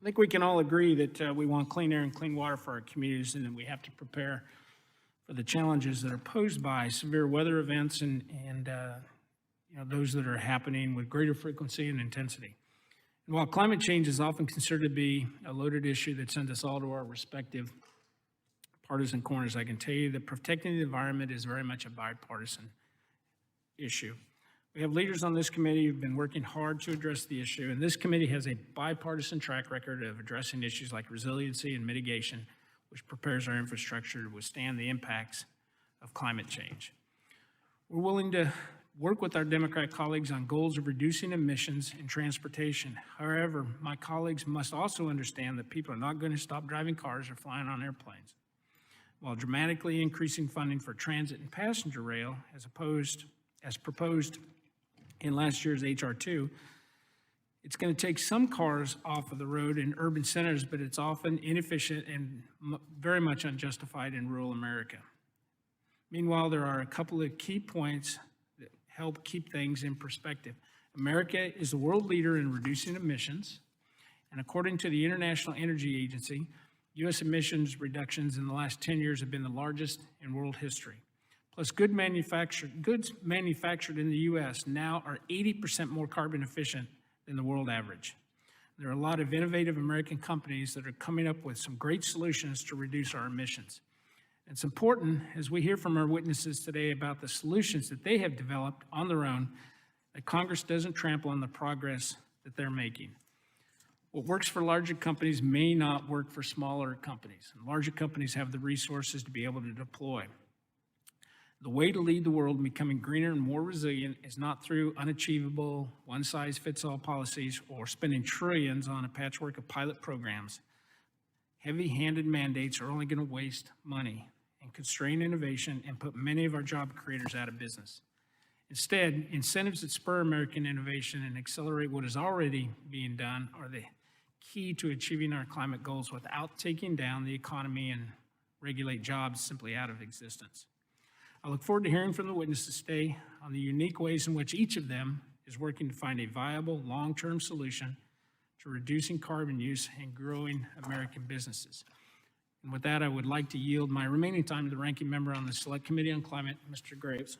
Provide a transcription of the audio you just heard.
think we can all agree that we want clean air and clean water for our communities, and that we have to prepare for the challenges that are posed by severe weather events and those that are happening with greater frequency and intensity. And while climate change is often considered to be a loaded issue that sends us all to our respective partisan corners, I can tell you that protecting the environment is very much a bipartisan issue. We have leaders on this committee who've been working hard to address the issue, and this committee has a bipartisan track record of addressing issues like resiliency and mitigation, which prepares our infrastructure to withstand the impacts of climate change. We're willing to work with our Democrat colleagues on goals of reducing emissions in transportation. However, my colleagues must also understand that people are not going to stop driving cars or flying on airplanes. While dramatically increasing funding for transit and passenger rail, as proposed in last year's H.R. 2, it's going to take some cars off of the road in urban centers, but it's often inefficient and very much unjustified in rural America. Meanwhile, there are a couple of key points that help keep things in perspective. America is the world leader in reducing emissions, and according to the International Energy Agency, U.S. emissions reductions in the last 10 years have been the largest in world history. Plus, goods manufactured in the U.S. now are 80% more carbon efficient than the world average. There are a lot of innovative American companies that are coming up with some great solutions to reduce our emissions. It's important, as we hear from our witnesses today about the solutions that they have developed on their own, that Congress doesn't trample on the progress that they're making. What works for larger companies may not work for smaller companies, and larger companies have the resources to be able to deploy. The way to lead the world in becoming greener and more resilient is not through unachievable, one-size-fits-all policies or spending trillions on a patchwork of pilot programs. Heavy-handed mandates are only going to waste money and constrain innovation and put many of our job creators out of business. Instead, incentives that spur American innovation and accelerate what is already being done are the key to achieving our climate goals without taking down the economy and regulate jobs simply out of existence. I look forward to hearing from the witnesses today on the unique ways in which each of them is working to find a viable long-term solution to reducing carbon use and growing American businesses. And with that, I would like to yield my remaining time to the ranking member on the Select Committee on Climate, Mr. Graves.